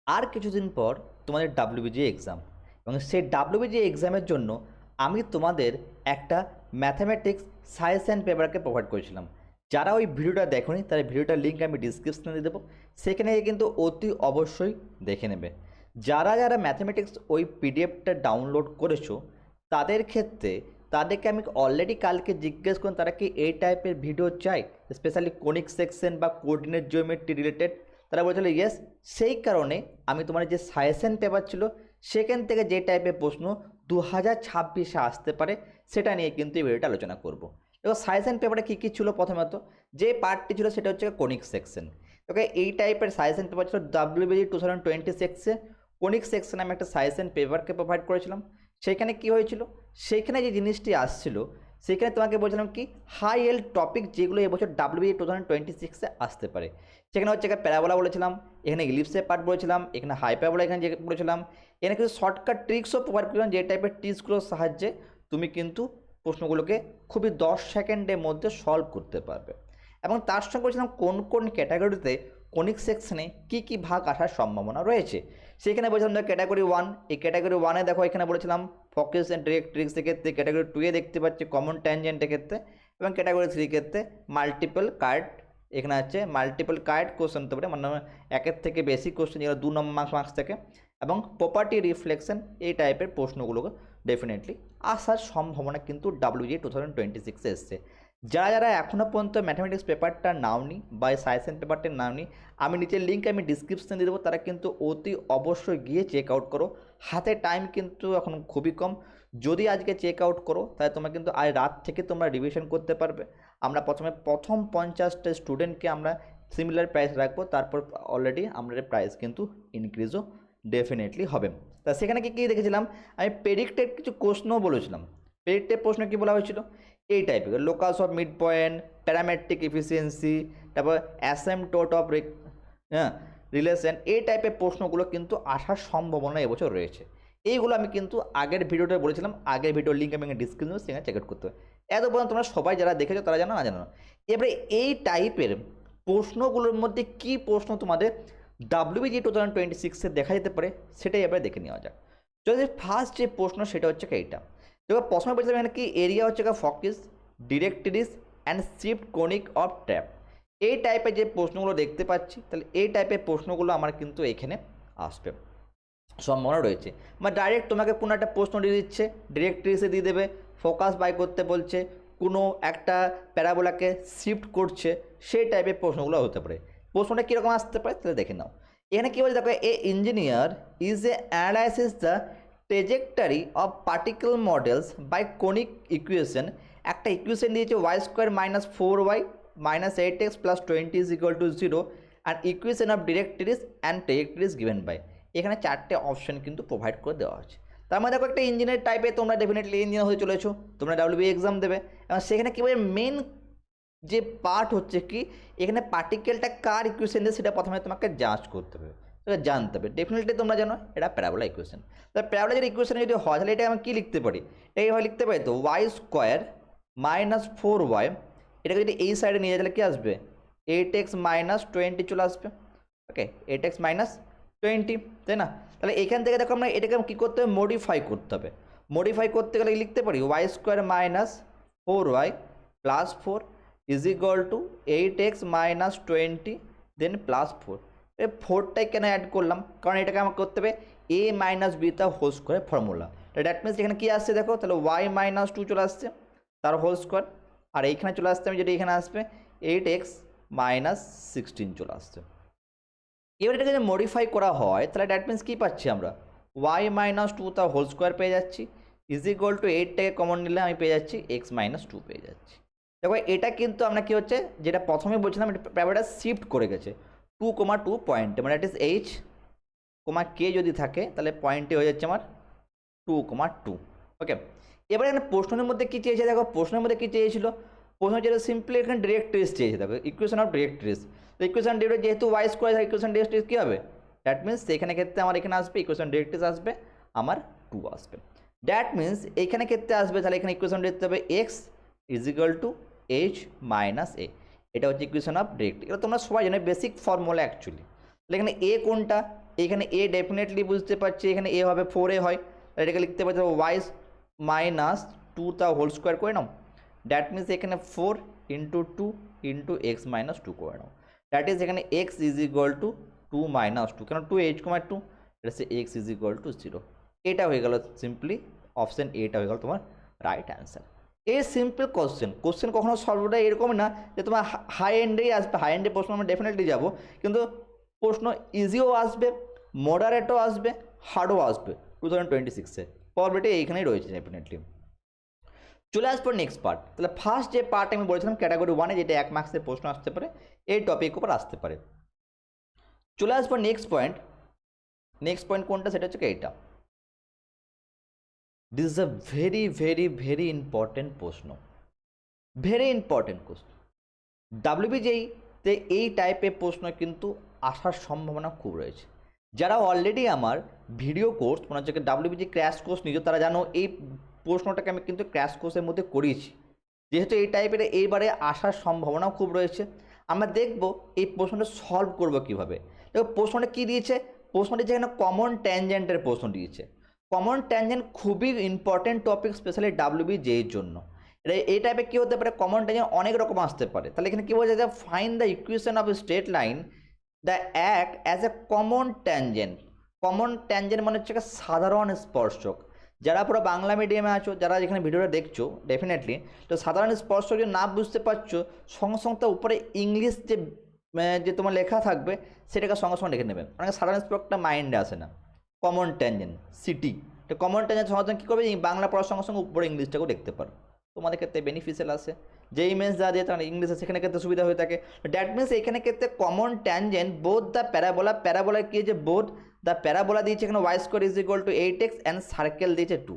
আর কিছুদিন পর তোমাদের ডাব্লিউবিজি এক্সাম, এবং সেই ডাব্লিউবিজি এক্সামের জন্য আমি তোমাদের একটা ম্যাথামেটিক্স সাজেশন পেপারকে প্রোভাইড করেছিলাম। যারা ওই ভিডিওটা দেখোনি তার ভিডিওটার লিঙ্ক আমি ডিসক্রিপশনে দিয়ে দেবো, সেখানে গিয়ে কিন্তু অতি অবশ্যই দেখে নেবে। যারা যারা ম্যাথামেটিক্স ওই পিডিএফটা ডাউনলোড করেছো তাদের ক্ষেত্রে তাদেরকে আমি অলরেডি কালকে জিজ্ঞেস করুন তারা কি এই টাইপের ভিডিও চাই, স্পেশালি কোনিক সেকশন বা কোঅর্ডিনেট জিওমেট্রি রিলেটেড। তারা বলছিল ইয়েস। সেই কারণে আমি তোমার যে সাজেশন পেপার ছিল সেখান থেকে যে টাইপের প্রশ্ন 2026-এ আসতে পারে সেটা নিয়ে কিন্তু এই ভিডিওটা আলোচনা করব। এবং সাজেশন পেপারে কী কী ছিল, প্রথমত যে পার্টটি ছিল সেটা হচ্ছে কোনিক সেকশন। ওকে, এই টাইপের সাজেশন পেপার ছিল ডাব্লিউবিজি 2026-এ। কোনিক সেকশন আমি একটা সাজেশন পেপারকে প্রোভাইড করেছিলাম। সেখানে কি হয়েছিল, সেইখানে যে জিনিসটি আসছিল সেখানে তোমাকে বলছিলাম কি হাই এল্ড টপিক যেগুলো এবছর ডাব্লিউবিজি 2026-এ আসতে পারে। সেখানে হচ্ছে একটা প্যারাবোলা বলেছিলাম, এখানে ইলিপসের পার্ট বলেছিলাম, এখানে হাইপারবোলা এখানে যে বলেছিলাম, এখানে কিছু শর্টকাট ট্রিক্সও প্রোভাইড করলাম যে টাইপের ট্রিক্সগুলোর সাহায্যে তুমি কিন্তু প্রশ্নগুলোকে খুবই 10 সেকেন্ডের মধ্যে সলভ করতে পারবে। এবং তার সঙ্গে বলছিলাম কোন কোন ক্যাটাগরিতে কোনিক সেকশনে কী কী ভাগ আসার সম্ভাবনা রয়েছে। সেখানে বলছিলাম ক্যাটাগরি 1, এই ক্যাটাগরি 1-এ দেখো এখানে বলেছিলাম ফোকাস অ্যান্ড ডিরেক্ট্রিক্সের ক্ষেত্রে, ক্যাটাগরি 2-এ দেখতে পাচ্ছি কমন ট্যানজেন্টের ক্ষেত্রে, এবং ক্যাটাগরি 3 ক্ষেত্রে মাল্টিপল কার্ড। এখানে আছে মাল্টিপল কার্ড কোশ্চেন হতে পারে, মানে একের থেকে বেশি কোশ্চেন যেগুলো 2 নম্বর মার্কস থেকে, এবং প্রপার্টি রিফ্লেকশন এই টাইপের প্রশ্নগুলোকে ডেফিনেটলি আসার সম্ভাবনা কিন্তু ডাব্লিউজি 2026-এ এসছে। যারা যারা এখনও পর্যন্ত ম্যাথামেটিক্স পেপারটা নাওনি বা সায়েন্স পেপারটা নাওনি, আমি নিচের লিঙ্ক আমি ডিসক্রিপশানে দিয়ে দেবো, তারা কিন্তু অতি অবশ্যই গিয়ে চেক আউট করো। হাতে টাইম কিন্তু এখন খুবই কম। যদি আজকে চেক আউট করো তাহলে তোমরা কিন্তু আজ রাত থেকে তোমরা রিভিশন করতে পারবে। আমরা প্রথম 50টা স্টুডেন্টকে আমরা সিমিলার প্রাইস রাখবো, তারপর অলরেডি আমাদের প্রাইস কিন্তু ইনক্রিজও ডেফিনেটলি হবে। তা সেখানে কী দেখেছিলাম, আমি প্রেডিক্টেড কিছু প্রশ্নও বলেছিলাম। প্রেডিক্টেড প্রশ্ন কী বলা হয়েছিল, এই টাইপের locus of mid point, parametric efficiency, তারপর অ্যাসেমটোট অফ রিলেশন, এই টাইপের প্রশ্নগুলো কিন্তু আসার সম্ভাবনা এবছর রয়েছে। এইগুলো আমি কিন্তু আগের ভিডিওটা বলেছিলাম, আগের ভিডিওর লিঙ্ক আমি ডিসক্রিপশনে সেখানে চেক আউট করতে হবে। এত পর্যন্ত তোমরা সবাই যারা দেখেছো তারা জানো না জানো না। এবারে এই টাইপের প্রশ্নগুলোর মধ্যে কি প্রশ্ন তোমাদের ডাব্লিউবিজি 2026-এ দেখা যেতে পারে সেটাই এবারে দেখে নেওয়া যাক। যদি ফার্স্ট যে প্রশ্ন সেটা হচ্ছে এইটা দেখো, প্রশ্ন বলছিলাম এখানে কি এরিয়া হচ্ছে focus, directrix and shift conic of trap. এই টাইপের যে প্রশ্নগুলো দেখতে পাচ্ছি, তাহলে এই টাইপের প্রশ্নগুলো আমার কিন্তু এখানে আসবে সম্ভাবনা রয়েছে। বা ডাইরেক্ট তোমাকে কোনো একটা প্রশ্ন দিয়ে দিচ্ছে, ডিরেক্ট্রিক্সে দিয়ে দেবে, ফোকাস বাই করতে বলছে, কোনো একটা প্যারাবোলাকে শিফট করছে, সেই টাইপের প্রশ্নগুলো হতে পারে। প্রশ্নটা কীরকম আসতে পারে তাহলে দেখে নাও। এখানে কী বলছে দেখো, a engineer is a analysis the trajectory of particle models by conic equation. একটা ইকুয়েশন দিয়েছে y² - 4y - 8x + 20 = 0 আর equation of directrices and trajectories given by. এখানে 4টে অপশন কিন্তু প্রোভাইড করে দেওয়া আছে। তার মধ্যে দেখো একটা ইঞ্জিনিয়ার টাইপে তোমরা ডেফিনেটলি ইঞ্জিনিয়ার হতে চলেছো, তোমরা ডাব্লিউবি এক্সাম দেবে, এবং সেখানে কী বলে মেন যে পার্ট হচ্ছে কি এখানে পার্টিকেলটা কার ইকুয়েশন দিয়ে সেটা প্রথমে তোমাকে জাজ করতে হবে, সেটা জানতে হবে। ডেফিনেটলি তোমরা জানো এটা প্যারাবোলা ইকুয়েশন। তাহলে প্যারাবোলা যদি ইকুয়েশন যদি হয় তাহলে এটা আমি কী লিখতে পারি, এইভাবে লিখতে পারি তো y² - 4y, এটাকে যদি এই সাইডে নিয়ে যায় তাহলে কী আসবে 8x - 20 চলে আসবে। ওকে, 8x - 20, তাই না? তাহলে এখান থেকে দেখো আমরা এটাকে কী করতে হবে, মডিফাই করতে হবে। মডিফাই করতে গেলে লিখতে পারি y² - 4y + 4 = 8x - 20 দেন +4। এই 4টাই কেন অ্যাড করলাম, কারণ এটাকে আমাকে করতে হবে a - b তার whole square formula. That means এখানে কী আসছে দেখো, তাহলে y - 2 চলে আসছে তার হোল স্কোয়ার, আর এইখানে চলে আসছে আমি যদি এখানে আসবে 8x - 16 চলে আসছে। এবার এটাকে যদি মডিফাই করা হয় তাহলে দ্যাট মিনস কী পাচ্ছি আমরা, y - 2 তার হোল স্কোয়ার পেয়ে যাচ্ছি, = 8টাকে কমন নিলে আমি পেয়ে যাচ্ছি x - 2 পেয়ে যাচ্ছি। দেখো এটা কিন্তু আমরা কী হচ্ছে যেটা প্রথমে বলছিলাম প্যারাবোলাটা শিফট করে গেছে 2,2 পয়েন্টে, মানে দ্যাট ইজ h, k যদি থাকে তাহলে পয়েন্টে হয়ে যাচ্ছে আমার 2,2। ওকে, এবার এখানে প্রশ্নের মধ্যে কী চেয়েছে দেখো, প্রশ্নের মধ্যে কী চেয়েছিল, প্রশ্ন চেয়েছিল সিম্পলি এখানে ডিরেক্ট্রিক্স চেয়েছে দেখো, ইকুয়েশন অফ ডিরেক্ট্রিক্স। তো ইকুয়েশন ডিরেক্ট যেহেতু y² ইকুয়েশন ডিরেক্ট্রিক্স কী হবে, দ্যাট মিনস এখানে ক্ষেত্রে আমার এখানে আসবে ইকুয়েশন ডিরেক্ট্রিক্স আসবে আমার 2 আসবে। দ্যাট মিনস এইখানে ক্ষেত্রে আসবে তাহলে এখানে ইকুয়েশন দেখতে হবে x = h - a। এটা হচ্ছে ইকুয়েশন অফ ডিরেক্ট্রিক্স। এটা তোমরা সবাই জানো বেসিক ফর্মুলা অ্যাকচুয়ালি। তাহলে এখানে a কোনটা, এখানে এ ডেফিনেটলি বুঝতে পারছি, এখানে এ হবে 4a হয়, এটাকে লিখতে পারছি ওয়াই মাইনাস 2 তা হোল স্কোয়ার করে নাও। দ্যাট মিনস এখানে 4 ইন্টু 2 ইন্টু এক্স মাইনাস 2 করে নাও। দ্যাট ইজ এখানে x is equal to 2 minus 2, কেন 2 এইচ কমার 2, এটা হচ্ছে এক্স ইজ ইকুয়াল টু 0। এটা হয়ে গেল সিম্পলি অপশান এটা হয়ে গেল তোমার রাইট অ্যান্সার। এই সিম্পল কোশ্চেন কখনো সলভটা এরকমই না যে তোমার হাই এন্ডেই আসবে, হাই এন্ডে প্রশ্ন আমরা ডেফিনেটলি যাবো, কিন্তু প্রশ্ন ইজিও আসবে, মডারেটও আসবে, হার্ডও আসবে 2026-এ। প্রবলেমটা এইখানেই রয়েছে ডেফিনেটলি। চলে আসবো নেক্সট পার্ট। তাহলে ফার্স্ট যে পার্ট আমি বলেছিলাম ক্যাটাগরি 1-এ, যেটা 1 মার্কসের প্রশ্ন আসতে পারে, এই টপিক উপর আসতে পারে। চলে আসবো নেক্সট পয়েন্ট। নেক্সট পয়েন্ট কোনটা, সেটা হচ্ছে এইটা। This is a very very very important প্রশ্ন, ভেরি ইম্পর্টেন্ট কোশ্চেন। ডাব্লিউবিজেইতে এই টাইপের প্রশ্ন কিন্তু আসার সম্ভাবনা খুব রয়েছে। যারা অলরেডি আমার ভিডিও কোর্স মনে হচ্ছে ডাব্লিউবিজি ক্র্যাশ কোর্স নিজ, তারা জানো এই প্রশ্নটাকে আমি কিন্তু ক্র্যাশ কোর্সের মধ্যে করিয়েছি। যেহেতু এই টাইপের এইবারে আসার সম্ভাবনাও খুব রয়েছে, আমরা দেখব এই প্রশ্নটা সলভ করব কীভাবে। দেখো প্রশ্নটা কী দিয়েছে, প্রশ্নটি যেখানে কমন ট্যানজেন্টের প্রশ্ন দিয়েছে। কমন ট্যানজেন্ট খুবই ইম্পর্টেন্ট টপিক, স্পেশালি ডাব্লিউবিজের জন্য। এই টাইপের কী হতে পারে, কমন ট্যানজেন্ট অনেক রকম আসতে পারে। তাহলে এখানে কী বোঝা যায়, find the equation of A straight line the act as a common tangent. Common tangent মানে হচ্ছে সাধারণ স্পর্শক। যারা পুরো বাংলা মিডিয়ামে আছো, যারা যেখানে ভিডিওটা দেখছো ডেফিনেটলি, তো সাধারণ স্পর্শক যদি না বুঝতে পারছো, সঙ্গে সঙ্গে তার উপরে ইংলিশ যে তোমার লেখা থাকবে সেটাকে সঙ্গে সঙ্গে লিখে নেবে। অনেক সাধারণ স্পর্শকটা মাইন্ডে আসে না। কমন ট্যানজেন্ট সিটি, তো কমন ট্যানজেন্ট সঙ্গে সঙ্গে কী করবে, বাংলা পড়ার সঙ্গে সঙ্গে উপরে ইংলিশটাকেও দেখতে পারো, তোমাদের ক্ষেত্রে বেনিফিশিয়াল আসে। যে ইমেজ যা দিয়ে তাহলে ইংলিশে সেখানে ক্ষেত্রে সুবিধা হয়ে থাকে। দ্যাট মিনস এখানে ক্ষেত্রে common tangent both the parabola কি যে বোথ দ্য প্যারাবোলা দিয়েছে, এখানে y square is equal to 8x and circle দিয়েছে 2।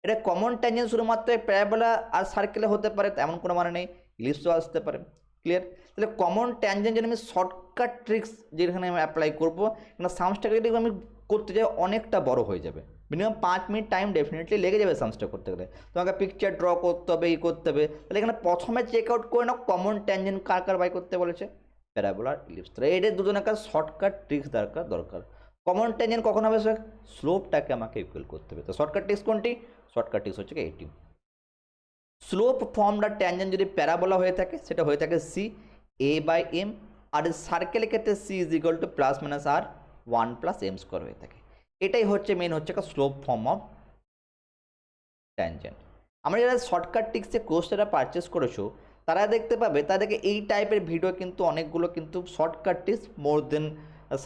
এটা কমন ট্যানজেন্ট শুধুমাত্র প্যারাবোলা আর সার্কেলে হতে পারে, তেমন কোনো মানে নেই, ইলিপসও আসতে পারে। ক্লিয়ার? তাহলে কমন ট্যানজেন্ট যদি আমি শর্টকাট ট্রিক্স যেখানে আমি অ্যাপ্লাই করবো, কেন সামসটাকে যদি আমি করতে যাই অনেকটা বড় হয়ে যাবে, মিনিমাম 5 মিনিট টাইম ডেফিনেটলি লেগে যাবে সামসটা করতে গেলে। তোমাকে পিকচার ড্র করতে হবে, করতে হবে। তাহলে এখানে প্রথমে চেক আউট করে নাও কমন ট্যানজেন্ট কার কার বাই করতে বলেছে, প্যারাবোলা আর ইলিপস। তাহলে এদের দুজনের কাছে শর্টকাট ট্রিক্স দরকার। কমন ট্যানজেন্ট কখন হবে স্যার, স্লোপটাকে আমাকে ইকুয়াল করতে হবে। তো শর্টকাট ট্রিক্স কোনটি, শর্টকাট ট্রিক্স হচ্ছে এইটি। স্লোপ ফর্মটা ট্যানজেন্ট যদি প্যারাবোলা হয়ে থাকে, সেটা হয়ে থাকে সি এ বাই এম, আর সার্কেলের ক্ষেত্রে c is equal to plus minus r 1 plus m square হয়ে থাকে। এটাই হচ্ছে মেন হচ্ছে স্লোপ ফর্ম অফ ট্যানজেন্ট। আমরা যারা শর্টকাট ট্রিক্সে কোর্সটা পারচেস করেছো, তারা দেখতে পাবে তাদেরকে এই টাইপের ভিডিও কিন্তু অনেকগুলো কিন্তু শর্টকাট ট্রিক্স মোর দেন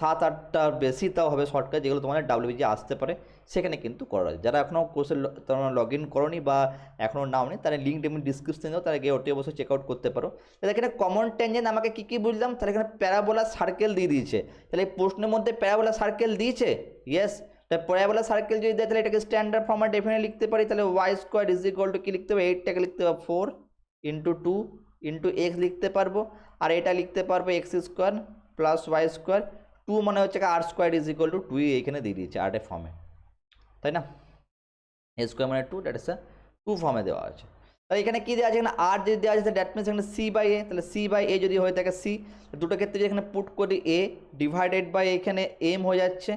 7-8টার বেশি তাও হবে শর্টকাট, যেগুলো তোমাদের ডাব্লিউবিজি আসতে পারে, সেখানে কিন্তু করা যায়। যারা এখনও কোর্সে তোমরা লগ ইন করোনি বা এখনও নাও নি, তারা লিঙ্ক ডিসক্রিপশনে দাও, তারা গিয়ে ওটি অবশ্যই চেক আউট করতে পারো। তাহলে এখানে কমন ট্যানজেন্ট আমাকে কী বুঝলাম, তাহলে এখানে প্যারাবোলা সার্কেল দিয়ে দিয়েছে। তাহলে এই প্রশ্নের মধ্যে প্যারাবোলা সার্কেল দিয়েছে, ইয়েস। তাহলে প্যারাবোলা সার্কেল যদি দেয়, তাহলে এটাকে স্ট্যান্ডার্ড ফর্মে ডেফিনেটলি লিখতে পারি। তাহলে y square is equal to কী লিখতে হবে, 8টাকে লিখতে হবে 4 ইন্টু 2 ইন্টু এক্স লিখতে পারবো, আর এটা লিখতে পারবো x square plus y square. 2 মানে হচ্ছে r square is equal to 2, এইখানে দিয়ে দিয়েছে আর্টের ফর্মে, তাই না? এ স্কোয়ার মানে 2, দ্যাট ইজ 2 ফর্মে দেওয়া আছে। তাহলে এখানে কী দেওয়া আছে, এখানে আর যদি দেওয়া আছে দ্যাট মিনস এখানে সি বাই এ। তাহলে সি বাই এ যদি হয়ে থাকে সি, দুটো ক্ষেত্রে যদি এখানে পুট করি এ ডিভাইডেড বাই এখানে এম হয়ে যাচ্ছে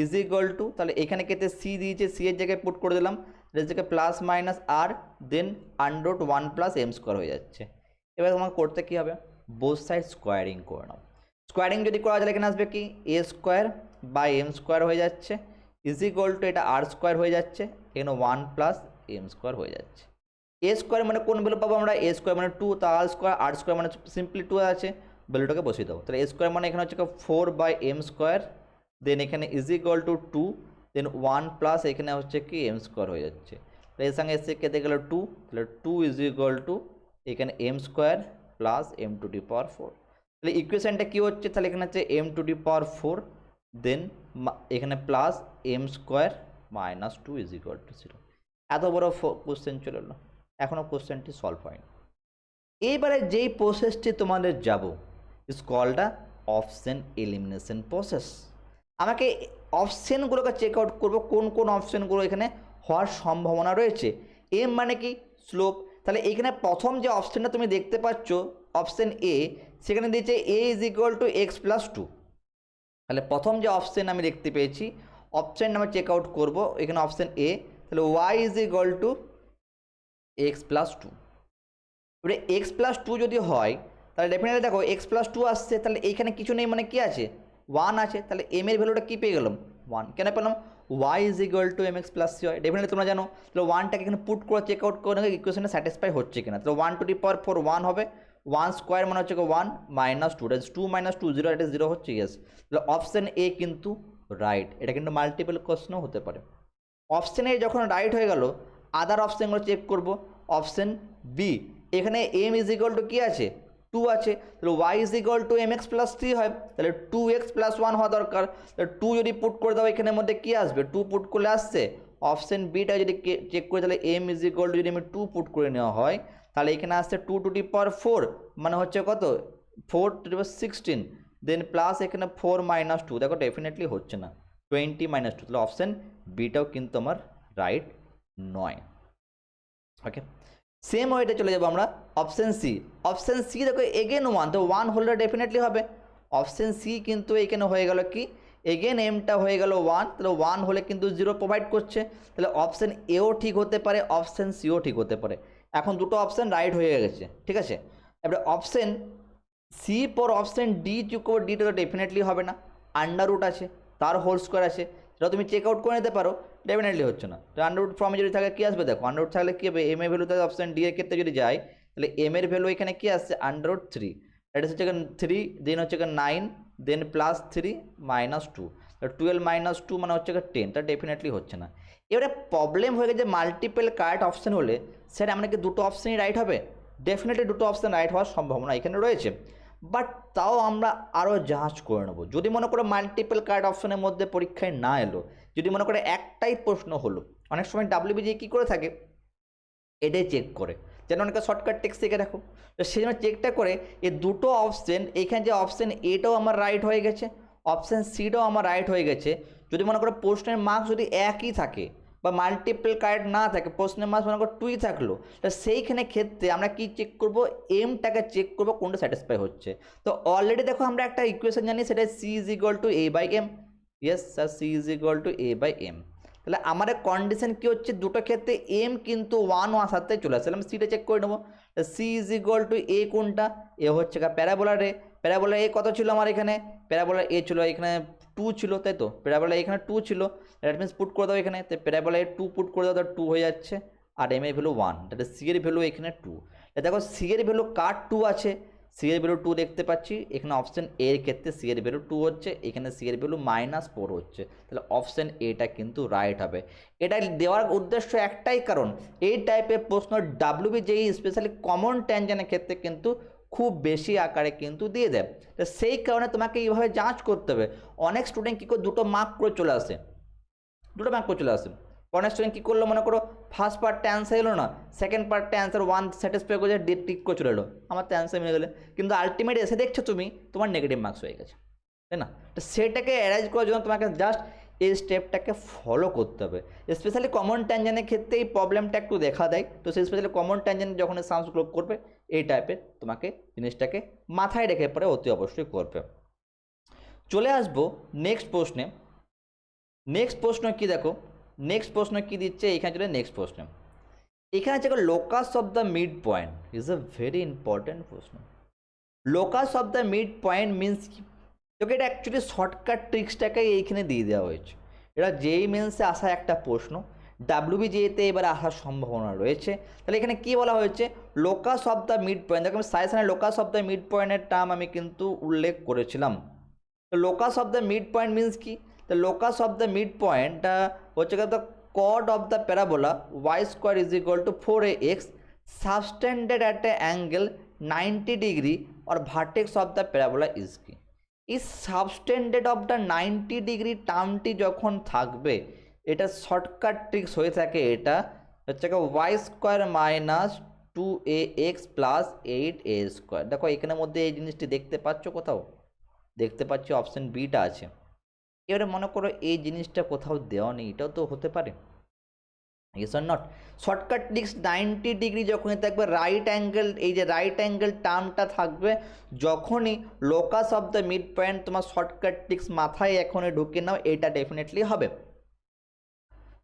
ইজ ইকুয়াল টু, তাহলে এখানে ক্ষেত্রে সি দিয়েছে, সি এর জায়গায় পুট করে দিলাম, জায়গায় প্লাস মাইনাস আর দেন আন্ডাররুট 1 প্লাস এম স্কোয়ার হয়ে যাচ্ছে। এবার তোমাকে করতে কী হবে, বোথ সাইড স্কোয়ারিং করে নাও। স্কোয়ারিং যদি করা যায়, এখানে আসবে কি এ স্কোয়ার বাই এম স্কোয়ার হয়ে যাচ্ছে ইজ ইকুয়াল টু এটা আর স্কোয়ার হয়ে যাচ্ছে, এখানে 1 প্লাস এম স্কোয়ার হয়ে যাচ্ছে। এ স্কোয়ার মানে কোন ভ্যালু পাবো আমরা, এ স্কোয়ার মানে 2, তা আর স্কোয়ার মানে সিম্পলি 2 আছে, ভ্যালুটাকে বসিয়ে দাও। তাহলে এ স্কোয়ার মানে এখানে হচ্ছে 4 বাই এম স্কোয়ার, দেন এখানে is equal to 2, then 1 plus এখানে হচ্ছে কি এম স্কোয়ার হয়ে যাচ্ছে। তাহলে এর সঙ্গে এসে কেটে গেল 2, তাহলে 2 ইজ ইকুয়াল টু এখানে m square plus m to the power 4। তাহলে ইকুয়েশনটা কী হচ্ছে, তাহলে এখানে হচ্ছে M to the power 4, then এখানে plus m square minus 2 is equal to 0। এত বড় কোশ্চেন চলে এলো, এখনও কোশ্চেনটি সলভ হয়নি। এইবারে যেই প্রসেসটি তোমাদের যাব is called a option elimination process. আমাকে অপশানগুলোকে চেক আউট করবো, কোন কোন অপশানগুলো এখানে হওয়ার সম্ভাবনা রয়েছে। এম মানে কি স্লোপ, তাহলে এখানে প্রথম যে অপশানটা তুমি দেখতে পাচ্ছ অপশান এ, সেখানে দিয়েছে a is equal to x plus 2। তাহলে প্রথম যে অপশন আমি দেখতে পেয়েছি, অপশন আমরা চেক আউট করবো, এখানে অপশন এ, তাহলে y is equal to x plus two. এবারে এক্স প্লাস টু যদি হয় তাহলে ডেফিনেটলি দেখো এক্স প্লাস টু আসছে, তাহলে এইখানে কিছু নেই, মানে কি আছে, ওয়ান আছে, তাহলে এম এর ভ্যালুটা কী পেয়ে গেলাম, ওয়ান। কেন পেলাম, y is equal to m x plus c হয়, ডেফিনেটলি তোমরা জানো। তাহলে ওয়ানটাকে এখানে পুট করে চেক আউট করে ইকুয়েশনে স্যাটিসফাই হচ্ছে কিনা, তাহলে one to the power four one হবে, ওয়ান স্কোয়ার মানে হচ্ছে one minus two, two minus two zero, এটা জিরো হচ্ছে, ইয়েস। তাহলে অপশান এ কিন্তু রাইট, এটা কিন্তু মাল্টিপল কোশ্চেনও হতে পারে। অপশান এ যখন রাইট হয়ে গেল, আদার অপশানগুলো চেক করব। অপশান বি, এখানে এম ইজ ইকুয়াল টু কী আছে, টু আছে, তাহলে y is equal to m x plus three হয়, তাহলে টু এক্স প্লাস ওয়ান হওয়া দরকার। তাহলে টু যদি পুট করে দাও এখানের মধ্যে কী আসবে, টু পুট করলে আসছে। অপশান বিটা যদি চেক করে, তাহলে এম ইজ ইকুয়াল টু যদি আমি টু পুট করে নেওয়া হয়, তাহলে এখানে আসছে two to the power four, মানে হচ্ছে কত, four to the power sixteen, then plus এখানে ফোর মাইনাস টু, দেখো ডেফিনেটলি হচ্ছে না, টোয়েন্টি মাইনাস টু, তাহলে অপশান বিটাও কিন্তু আমার রাইট নয়। ওকে, সেম ওয়েতে চলে যাবো আমরা অপশান সি। অপশান সি দেখো এগেন ওয়ান, তো ওয়ান হলে ডেফিনেটলি হবে। অপশান সি কিন্তু এখানে হয়ে গেল কি, এগেন এমটা হয়ে গেল ওয়ান, তাহলে ওয়ান হলে কিন্তু জিরো প্রোভাইড করছে, তাহলে অপশান এও ঠিক হতে পারে, অপশান সিও ঠিক হতে পারে। এখন দুটো অপশান রাইট হয়ে গেছে, ঠিক আছে। এবারে অপশান সি পর অপশান ডি চুজ করবো, ডিটা তো ডেফিনেটলি হবে না, আন্ডার রুট আছে, তার হোল স্কোয়ার আছে, সেটা তুমি চেক আউট করে নিতে পারো, ডেফিনেটলি হচ্ছে না। তো আন্ডার রুট ফর্মে যদি থাকে কী আসবে, দেখো আন্ডার রুট থাকলে কী হবে, এম এর ভ্যালু তাহলে অপশান ডি এর ক্ষেত্রে যদি যায়, তাহলে এম এর ভ্যালু এখানে কী আসছে, আন্ডার রুট থ্রি, এটা হচ্ছে থ্রি, দেন হচ্ছে nine, then plus three minus two, twelve minus two মানে হচ্ছে টেন, তা ডেফিনেটলি হচ্ছে না। এবারে প্রবলেম হয়ে গেছে মাল্টিপল কারেক্ট অপশান হলে, স্যার আমরা কি দুটো অপশানই রাইট হবে, ডেফিনেটলি দুটো অপশান রাইট হওয়ার সম্ভাবনা এখানে রয়েছে, বাট তাও আমরা আরও যাঞ্চ করে নেবো। যদি মনে করো মাল্টিপল কারেক্ট অপশনের মধ্যে পরীক্ষায় না এলো, যদি মনে করে একটাই প্রশ্ন হলো, অনেক সময় ডাব্লিউবিজি কী করে থাকে, এটাই চেক করে, যেন অনেকে শর্টকাট টেক্সট শিখে রাখো, তো সেই জন্য চেকটা করে এই দুটো অপশান, এখানে যে অপশান এটাও আমার রাইট হয়ে গেছে, অপশান সিটাও আমার রাইট হয়ে গেছে। যদি মনে করো প্রশ্নের মার্কস যদি একই থাকে বা মাল্টিপল কারেক্ট না থাকে, প্রশ্নের মার্কস মনে করো টুই থাকলো, তো সেইখানে ক্ষেত্রে আমরা কি চেক করব, এমটাকে চেক করব কোনটা স্যাটিসফাই হচ্ছে। তো অলরেডি দেখো আমরা একটা ইকুয়েশন জানি, সেটা c is equal to a by m, yes sir, c is equal to a by m. তাহলে আমাদের কন্ডিশন কী হচ্ছে, দুটো ক্ষেত্রে এম কিন্তু ওয়ান ওয়ান সাথে চলে আসছে, আমি সিটা চেক করে নেবো। সি ইজ ইকুয়াল টু এ কোনটা, এ হচ্ছে প্যারাবোলার এ, প্যারাবোলার এ কত ছিল আমার এখানে, প্যারাবোলার এ ছিল এখানে টু ছিল, তাই তো, প্যারাবোলার এখানে টু ছিল, দ্যাট মিনস পুট করে দাও এখানে, তো প্যারাবোলার টু পুট করে দাও, তো টু হয়ে যাচ্ছে, আর এম এর ভ্যালু ওয়ান, তাহলে সি এর ভ্যালু এখানে টু। দেখো সি এর ভ্যালু কার টু আছে, সি এর ভ্যালু টু দেখতে পাচ্ছি, এখানে অপশান এর ক্ষেত্রে সি এর ভ্যালু টু হচ্ছে, এখানে সি এর ভ্যালু মাইনাস ফোর হচ্ছে, তাহলে অপশান এটা কিন্তু রাইট হবে। এটা দেওয়ার উদ্দেশ্য একটাই কারণ, এই টাইপের প্রশ্ন ডাব্লিউবিজেই স্পেশালি কমন ট্যানজেন্টের ক্ষেত্রে কিন্তু খুব বেশি আকারে কিন্তু দিয়ে দেয়, তো সেই কারণে তোমাকে এইভাবে যাঞ্চ করতে হবে। অনেক স্টুডেন্ট কী করে দুটো মার্ক করে চলে আসে, দুটো মার্ক করে চলে আসে। অনেক স্টুডেন্ট কী করলো, মনে করো ফার্স্ট পার্টটা অ্যান্সার এলো না, সেকেন্ড পার্টটা অ্যান্সার ওয়ান স্যাটিসফাই করে টিক করে চলে এলো, আমার তো অ্যান্সার মিলে গেলে, কিন্তু আলটিমেট এসে দেখছো তুমি তোমার নেগেটিভ মার্কস হয়ে গেছে, তাই না। তো সেটাকে অ্যারাইজ করার জন্য তোমাকে জাস্ট এই স্টেপটাকে ফলো করতে হবে। স্পেশালি কমন ট্যানজেন্টের ক্ষেত্রে এই প্রবলেমটা একটু দেখা দেয়, তো সেই স্পেশালি কমন ট্যানজেন্ট যখন সায়েন্স গ্রুপ করবে, এই টাইপের তোমাকে জিনিসটাকে মাথায় রেখে পরে অতি অবশ্যই করবে। চলে আসবো নেক্সট প্রশ্নে। নেক্সট প্রশ্ন কি দেখো, নেক্সট প্রশ্ন কি দিচ্ছে, এখানে চলে নেক্সট প্রশ্ন। এখানে আছে locus of the mid point, is a very important প্রশ্ন। Locus of the mid point means কি, তোকে এটা অ্যাকচুয়ালি শর্টকাট ট্রিক্সটাকে এইখানে দিয়ে দেওয়া হয়েছে। এটা যেই মেন্সে আসা একটা প্রশ্ন, ডাব্লিউবিজিএতে এবার আসার সম্ভাবনা রয়েছে। তাহলে এখানে কি বলা হয়েছে, locus of the mid point, দেখো আমি সাজেশনে লোকাস অফ দ্য মিড পয়েন্টের টার্ম আমি কিন্তু উল্লেখ করেছিলাম। তো locus of the mid point means কি, the locus of the midpoint হচ্ছে the chord of the parabola y square is equal to 4ax subtended at an angle 90 degree or vertex of the parabola is কি, এই subtended of the 90 degree টার্মটি যখন থাকবে, এটা shortcut tricks হয়ে থাকে, এটা হচ্ছে y square minus 2ax plus 8a square. দেখো এখানের মধ্যে এই জিনিসটি দেখতে পাচ্ছ কোথাও, দেখতে পাচ্ছি অপশন বিটা আছে। এবারে মনে করো এই জিনিসটা কোথাও দেওয়া নেই, এটাও তো হতে পারে, yes or not? Shortcut tricks 90 degree যখনই থাকবে, রাইট অ্যাঙ্গেল, এই যে রাইট অ্যাঙ্গেল টার্মটা থাকবে, যখনই locus of the mid point তোমার শর্টকাট ট্রিক্স মাথায় এখনই ঢুকে নাও, এটা ডেফিনেটলি হবে।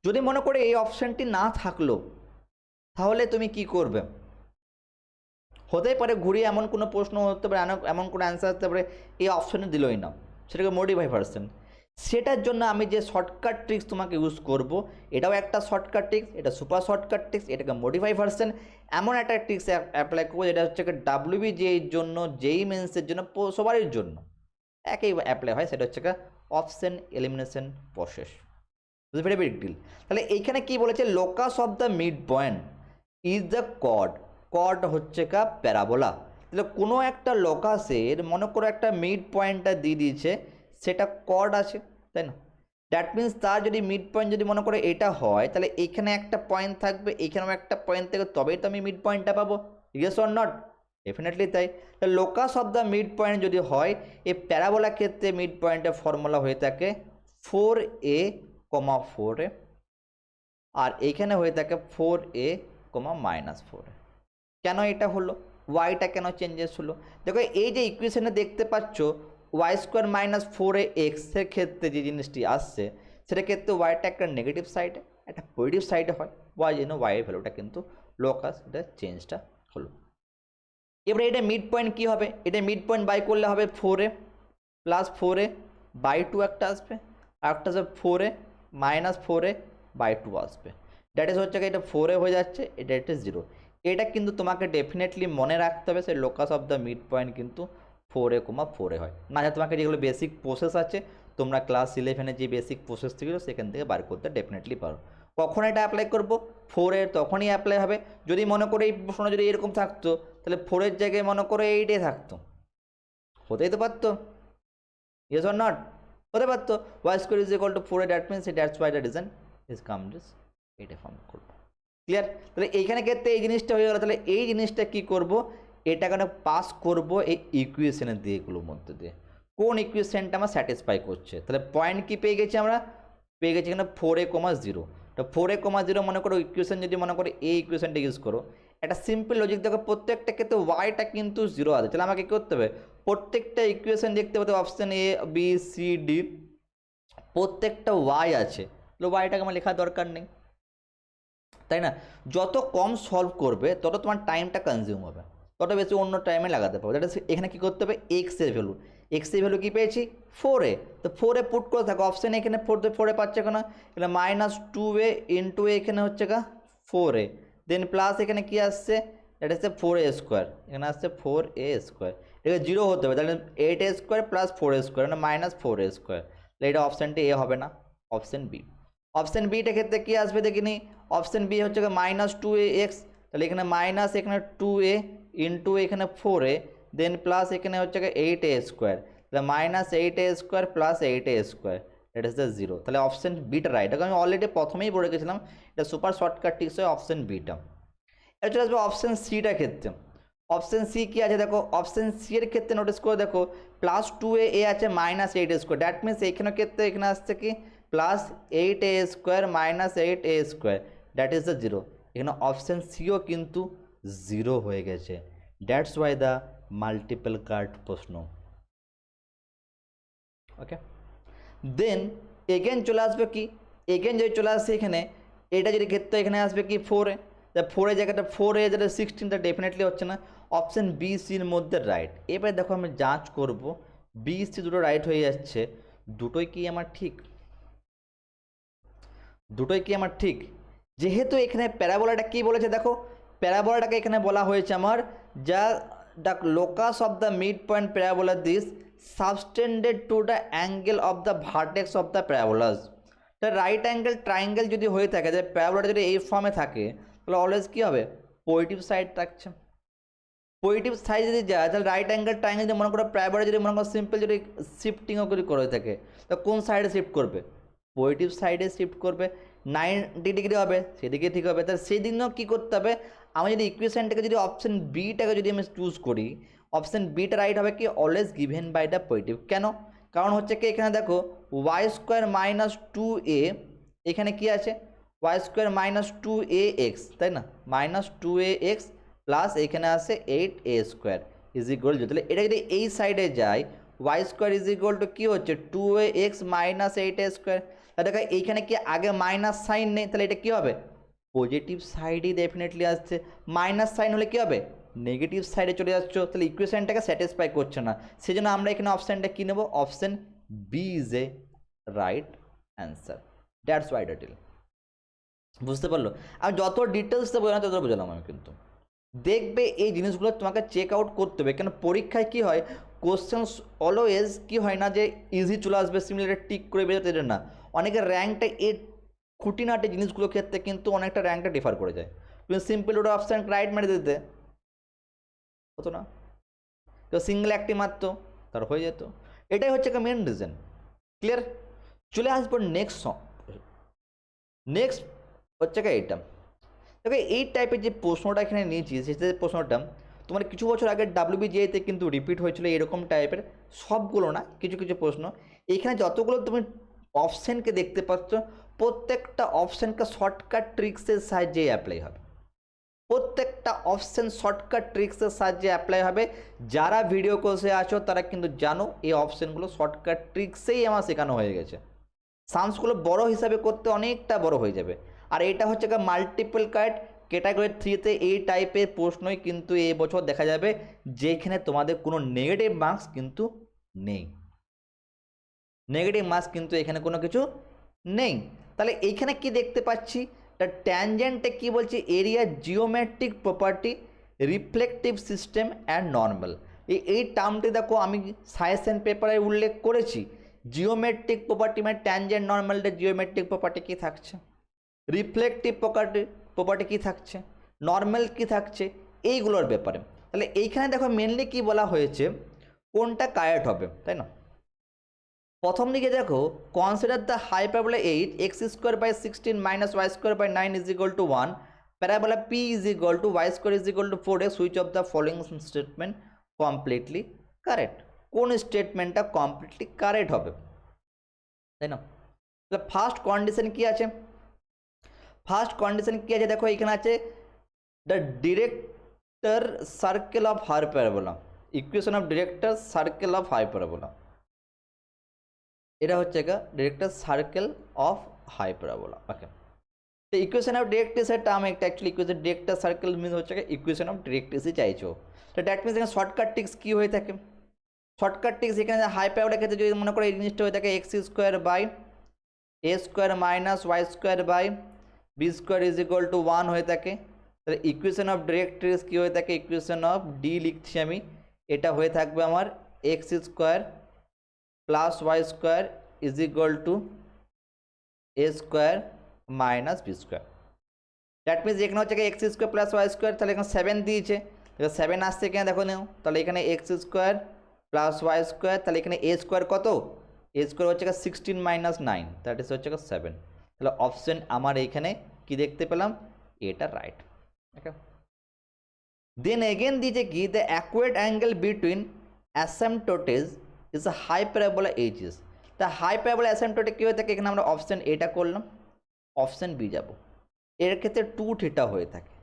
যদি মনে করে এই অপশানটি না থাকলো তাহলে তুমি কি করবে? হতেই পারে ঘুরিয়ে এমন কোনো প্রশ্ন হতে পারে, এমন কোনো অ্যান্সার হতে পারে এই অপশানে দিলই না, সেটাকে মডিফাই ভার্সন। সেটার জন্য আমি যে শর্টকাট ট্রিক্স তোমাকে ইউজ করব, এটাও একটা শর্টকাট ট্রিক্স, এটা সুপার শর্টকাট ট্রিক্স, এটাকে মডিফাই ভার্সন। এমন একটা ট্রিক্স অ্যাপ্লাই করবো যেটা হচ্ছে WBGE এর জন্য, যেই মেন্সের জন্য, সবারই জন্য একই অ্যাপ্লাই হয়, সেটা হচ্ছে option elimination process. Very big deal. তাহলে এইখানে কি বলেছে? Locus of the mid point is the chord. Chord হচ্ছে প্যারাবোলা। তাহলে কোনো একটা লোকাসের মনে করো একটা মিড পয়েন্টটা দিয়ে দিয়েছে, সেটা কর্ড আছে, তাই না? দ্যাট মিনস তার যদি মিড পয়েন্ট যদি মনে করো এটা হয়, তাহলে এইখানে একটা পয়েন্ট থাকবে, এইখানেও একটা পয়েন্ট থেকে, তবেই তো আমি মিড পয়েন্টটা পাবো। Yes or not? ডেফিনেটলি তাই। তাহলে locus of the mid point যদি হয়, এই প্যারাবোলা ক্ষেত্রে মিড পয়েন্টের ফর্মুলা হয়ে থাকে 4a, 4a, আর এইখানে হয়ে থাকে 4a, -4a। কেন এটা হলো? ওয়াইটা কেন চেঞ্জেস হলো? দেখো এই যে ইকুয়েশনে দেখতে পাচ্ছ y² - 4ax এর ক্ষেত্রে যে জিনিসটি আসছে, সেটা ক্ষেত্রে ওয়াইটা একটা নেগেটিভ সাইডে, একটা পজিটিভ সাইডে হয়, ওয়াই জন্য ওয়াই এর ভ্যালুটা কিন্তু লোকাস, এটা চেঞ্জটা হলো। এবারে এটা মিড পয়েন্ট কী হবে? এটা মিড পয়েন্ট বাই করলে হবে 4a + 4a / 2 একটা আসবে, আর একটা আসবে 4a - 4a / 2 আসবে। দ্যাট ইজ হচ্ছে এটা 4a হয়ে যাচ্ছে, এটা 0। এটা কিন্তু তোমাকে ডেফিনেটলি মনে রাখতে হবে, সেই locus of the mid point কিন্তু 4a, 4a হয় না। তোমাকে যেগুলো বেসিক প্রসেস আছে, তোমরা ক্লাস 11-এ যে বেসিক প্রসেস ছিল সেখান থেকে বার করতে ডেফিনেটলি পারো। কখন এটা অ্যাপ্লাই করবো? 4 তখনই অ্যাপ্লাই হবে যদি মনে করো এই প্রশ্ন যদি এরকম থাকতো, তাহলে 4 জায়গায় মনে করো 8 থাকতো, হতেই তো পারতো। Yes or not? হতে পারতো। y² = 4a, that means that's why the reason is come this, এইটা ফর্ম করবো। ক্লিয়ার? তাহলে এইখানে ক্ষেত্রে এই জিনিসটা হয়ে গেল। তাহলে এই জিনিসটা কি করব? এটা কেন পাস করব এই ইকুয়েশনের দিয়ে, এগুলোর মধ্যে দিয়ে কোন ইকুয়েশনটা আমার স্যাটিসফাই করছে। তাহলে পয়েন্ট কি পেয়ে গেছি আমরা? পেয়ে গেছি এখানে 4a, 0। তো 4a, 0 মনে করো ইকুয়েশন, যদি মনে করো এই ইকুয়েশনটা ইউজ করো, একটা সিম্পল লজিক দেখো, প্রত্যেকটা ক্ষেত্রে ওয়াইটা কিন্তু 0 আছে। তাহলে আমাকে কী করতে হবে? প্রত্যেকটা ইকুয়েশন দেখতে পাবে, option A, B, C, D প্রত্যেকটা ওয়াই আছে, তাহলে ওয়াইটাকে আমার লেখার দরকার নেই, তাই না? যত কম সলভ করবে তত তোমার টাইমটা কনজিউম হবে, তত বেশি অন্য টাইমে লাগাতে পারবে। দ্যাট ইজ এখানে কী করতে হবে? এক্সের ভ্যালু, এক্সের ভ্যালু কী পেয়েছি? 4a। তো 4a পুট করে থাকো অপশান, এখানে 4a পাচ্ছে কেন? এখানে -2a × a, এখানে হচ্ছে 4a, দেন প্লাস এখানে কি আসছে? এটা হচ্ছে 4a², এখানে আসছে 4a², এটা 0 হতে হবে, তাহলে 8a² + 4a², মানে -4a²। তাহলে এটা অপশানটি এ হবে না, অপশান বি। অপশান বিটা ক্ষেত্রে কী আসবে দেখিনি? অপশান বি হচ্ছে -2ax, তাহলে এখানে মাইনাস, এখানে 2a × এখানে 4a, দেন প্লাস এখানে হচ্ছে 8a², তাহলে -8a² + 8a², এটা হচ্ছে 0। তাহলে অপশান বিটা রাইট। এটা আমি অলরেডি প্রথমেই বলে গেছিলাম, এটা সুপার শর্টকাট ট্রিক্স হয় অপশান বিটা। এটা চলে আসবে অপশান সিটা ক্ষেত্রে। অপশান সি কী আছে দেখো? অপশান সি এর ক্ষেত্রে নোটিস করে দেখো, +2a আছে -8a², দ্যাট মিনস এইখানের ক্ষেত্রে এখানে আসছে কি +8a² - 8a², that is the 0। এখানে অপশান সিও কিন্তু 0 হয়ে গেছে, that's why the multiple card প্রশ্ন। ওকে, দেন এগেন চলে আসবে কি? এগেন যদি চলে আসছে এখানে, এটা যদি ক্ষেত্রে এখানে আসবে কি 4a, তা 4a জায়গাটা 4a যেটা 16, ডেফিনেটলি হচ্ছে না, অপশান বি সির মধ্যে রাইট। এবার দেখো আমি যাঞ্চ করব, বি সি দুটো রাইট হয়ে যাচ্ছে, দুটোই কি আমার ঠিক? দুটোই কি আমার ঠিক? যেহেতু এখানে প্যারাবোলাটা কি বলেছে দেখো, প্যারাবোলাটাকে এখানে বলা হয়েছে আমার, যা the locus of the mid point parabola this subtended to the angle of the vertex of the parabolas. তা রাইট অ্যাঙ্গেল ট্রায়াঙ্গেল যদি হয়ে থাকে, যে প্যারাবোলাটা যদি এই ফর্মে থাকে, তাহলে অলওয়েজ কী হবে? পজিটিভ সাইড থাকছে। পজিটিভ সাইড যদি যায়, তাহলে রাইট অ্যাঙ্গেল ট্রায়াঙ্গেল যদি মনে করো প্যারাবোলা যদি মনে করো সিম্পল যদি শিফটিংও করে থাকে, তা কোন সাইডে শিফট করবে? পজিটিভ সাইডে শিফট করবে। 90 ডিগ্রি হবে, সেদিকে ঠিক হবে। তাহলে সেদিনও কী করতে হবে? আমি যদি ইকুয়েশনটাকে যদি অপশান বিটাকে যদি আমি চুজ করি, অপশান বিটা রাইট হবে কি? Always given by the positive. কেন? কারণ হচ্ছে কি এখানে দেখো y² - 2a, এখানে কি আছে? ওয়াই স্কোয়ার মাইনাস টু এ এক্স, তাই না, মাইনাস টু এ এক্স প্লাস এখানে আসে 8a² ইজ ইকুয়াল টু, তাহলে এটা যদি এই সাইডে যায় y square is equal to কী হচ্ছে 2ax মাইনাস 8a²। তাহলে দেখো এইখানে কি আগে মাইনাস সাইন নেই, তাহলে এটা কী হবে পজিটিভ সাইডই ডেফিনেটলি আসছে, মাইনাস সাইন হলে কী হবে নেগেটিভ সাইডে চলে যাচ্ছ, তাহলে ইকুয়েশনটাকে স্যাটিসফাই করছে না, সেই জন্য আমরা এখানে অপশানটা কী নেব, option B is a right answer. That's why detail, বুঝতে পারলো? আর যত ডিটেলসটা বোঝানো তত বোঝালাম আমি, কিন্তু দেখবে এই জিনিসগুলো তোমাকে চেক আউট করতে হবে, কেন পরীক্ষায় কী হয় কোশ্চেন্স অলওয়েজ কী হয় না যে ইজি চলে আসবে সিমিলার টিক করে বেরোতে, এটা না, অনেকের র্যাঙ্কটা এর খুঁটিনাটি জিনিসগুলোর ক্ষেত্রে কিন্তু অনেকটা র্যাঙ্কটা ডিফার করে যায়। তুমি সিম্পল ওটা অপশান রাইট মেরে দিতে হতো না, কেউ সিঙ্গেল একটি মারতো তার হয়ে যেত, এটাই হচ্ছে একটা মেন রিজন। ক্লিয়ার? চলে আসবো নেক্সট হচ্ছে এটা দেখো, এই টাইপের যে প্রশ্নটা এখানে নিয়েছি সেটা প্রশ্নটা তোমার কিছু বছর আগে WBGA-তে কিন্তু রিপিট হয়েছিল এরকম টাইপের, সবগুলো না, কিছু কিছু প্রশ্ন। এইখানে যতগুলো তুমি অপশানকে দেখতে পাচ্ছ প্রত্যেকটা অপশানকে শর্টকাট ট্রিক্সের সাহায্যে অ্যাপ্লাই হবে, প্রত্যেকটা অপশান শর্টকাট ট্রিক্সের সাহায্যে অ্যাপ্লাই হবে। যারা ভিডিও কোর্সে আছো তারা কিন্তু জানো এই অপশানগুলো শর্টকাট ট্রিক্সেই আমার শেখানো হয়ে গেছে, সামসগুলো বড় হিসাবে করতে অনেকটা বড় হয়ে যাবে। আর এটা হচ্ছে মাল্টিপল কাট ক্যাটাগরি 3-তে এই টাইপের প্রশ্নই কিন্তু এই বছর দেখা যাবে, যেখানে তোমাদের কোনো নেগেটিভ মার্কস কিন্তু নেই, নেগেটিভ মার্কস কিন্তু এখানে কোনো কিছু নেই। তাহলে এইখানে কি দেখতে পাচ্ছি, ট্যানজেন্টে কি বলছি, area geometric property reflective system and normal, এই টার্মটি দেখো আমি সাজেশন পেপারে উল্লেখ করেছি। জিওমেট্রিক প্রপার্টি মানে ট্যানজেন্ট নর্মালটা জিওমেট্রিক প্রপার্টি কী থাকছে, রিফ্লেকটিভ প্রপার্টি কী থাকছে, নর্মাল কী থাকছে, এইগুলোর ব্যাপারে। তাহলে এইখানে দেখো মেনলি কি বলা হয়েছে কোনটা কারেক্ট হবে, তাই না? প্রথম দিকে দেখো consider the hyperbola 8x² / 16 - y² / 9 is equal to 1, parabola p is equal two y² is equal two 4x, which of the following statement completely correct, কোন স্টেটমেন্টটা কমপ্লিটলি কারেক্ট হবে, তাই না? তাহলে ফার্স্ট কন্ডিশন কি আছে, ফার্স্ট কন্ডিশন কি আছে দেখো এখানে আছে the director circle of hyperbola, equation of director circle of hyperbola, এটা হচ্ছে ডিরেক্টর সার্কেল অফ হাইপারবোলা। ওকে, তো ইকুয়েশন অফ ডিরেক্ট্রিক্সের টার্ম একটা, actually equation director circle means হচ্ছে ইকুয়েশন অফ ডিরেক্ট্রিক্সই চাইছো। তো দ্যাট মিনস এখানে শর্টকাট ট্রিক্স কী হয়ে থাকে, শর্টকাট ট্রিক্স এখানে হাইপারবোলার ক্ষেত্রে যদি মনে করো এই জিনিসটা হয়ে থাকে x² / a² minus y² / b² is equal to 1 হয়ে থাকে, তাহলে ইকুয়েশন অফ ডিরেক্ট্রিক্স কী হয়ে থাকে, ইকুয়েশন অফ ডি লিখছি আমি, এটা হয়ে থাকবে আমার x² plus y² is equal two a² minus b²। That means এখানে হচ্ছে x² প্লাস y², তাহলে এখানে 7 দিয়েছে, 7 আসছে এখানে দেখো নেও, তাহলে এখানে x² প্লাস y², তাহলে এখানে a² কত, a² হচ্ছে 16 - 9, দ্যাট ইজ হচ্ছে 7, তাহলে অপশন আমার এইখানে কি দেখতে পেলাম, এটা রাইট। ওকে, দেন এগেন দিয়েছে কি the accurate angle between asymptotes is a hyperbola HS, তা হাইপারবোলা অ্যাসিম্পটোটে কী হয়ে থাকে, এখানে আমরা অপশন এটা করলাম, অপশন বি যাব, এর ক্ষেত্রে 2θ হয়ে থাকে,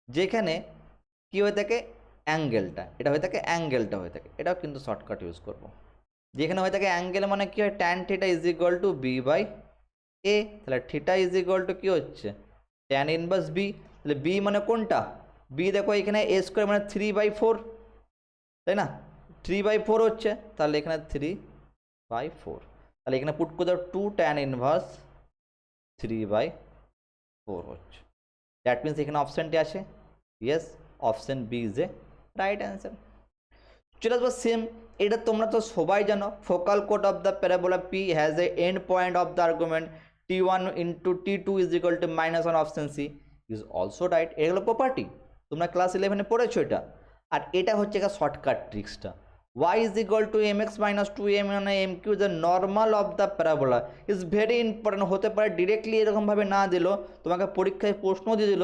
যেখানে কি হয়ে থাকে অ্যাঙ্গেলটা, এটা হয়ে থাকে অ্যাঙ্গেলটা হয়ে থাকে, এটাও কিন্তু শর্টকাট ইউজ করব, যেখানে হয়ে থাকে অ্যাঙ্গেল মানে কি হয় tan θ is equal two b/a, তাহলে থিটা ইজ ইকুয়াল টু কী হচ্ছে tan ইনভার্স b, তাহলে b মানে কোনটা, b দেখো এখানে a² মানে 3/4, তাই না, 3/4 হচ্ছে, তাহলে এখানে 3/4, তাহলে এখানে পুট করে দাও 2 tan ইনভার্স 3/4 হচ্ছে, দ্যাট মিনস এখানে অপশানটি আছে yes, option B is a right answer. চলে আসবো সেম, এটা তোমরা তো সবাই জানো, ফোকাল কোড of the parabola p has a end point of the argument t1 * t2 is equal to -1, option C is also right. এগুলো প্রপার্টি তোমরা ক্লাস 11-এ পড়েছো এটা, আর এটা হচ্ছে শর্টকাট ট্রিক্সটা, y is equal to mx - 2m মানে mq the normal of the parabola is very important, হতে পারে ডিরেক্টলি এরকমভাবে না দিল, তোমাকে পরীক্ষায় প্রশ্ন দিয়ে দিল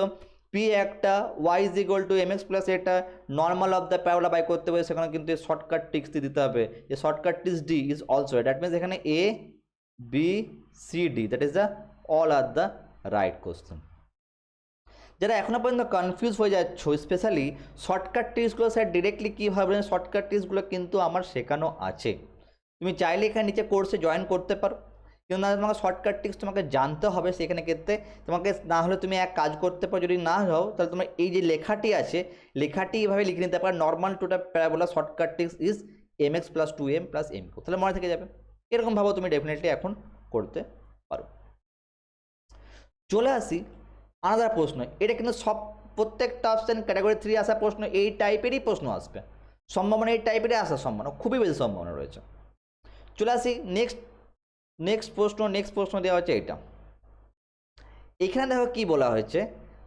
p একটা, y is equal to mx plus এটা normal of the parabola by করতে হবে, সেখানে কিন্তু শর্টকাট ট্রিক্স দিতে হবে, যে shortcut tricks D is also, that means এখানে a b c d that is the all are the right question. যারা এখনও পর্যন্ত কনফিউজ হয়ে যাচ্ছ, স্পেশালি শর্টকাট ট্রিক্সগুলো স্যার ডিরেক্টলি কী হবে, শর্টকাট ট্রিক্সগুলো কিন্তু আমার শেখানো আছে, তুমি চাইলে এখানে নিচে কোর্সে জয়েন করতে পারো, কিন্তু না তোমাকে শর্টকাট ট্রিক্স তোমাকে জানতে হবে সেখানে ক্ষেত্রে তোমাকে, না হলে তুমি এক কাজ করতে পারো, যদি না হও তাহলে তোমার এই যে লেখাটি আছে লেখাটি এইভাবে লিখে নিতে পারো, নর্মাল টুটা parabola shortcut tricks is mx + 2m + m, তাহলে মনে থেকে যাবে। এরকম ভাবে তুমি ডেফিনেটলি এখন করতে পারো। চলে আসি আলাদা প্রশ্ন, এটা কিন্তু সব প্রত্যেকটা অপশান ক্যাটাগরি 3 আসা প্রশ্ন এই টাইপেরই প্রশ্ন আসবে, সম্ভাবনা এই টাইপেরই আসার সম্ভাবনা খুবই বেশি সম্ভাবনা রয়েছে। চলে আসি নেক্সট প্রশ্ন দেওয়া হচ্ছে এটা, এখানে দেখো কি বলা হয়েছে,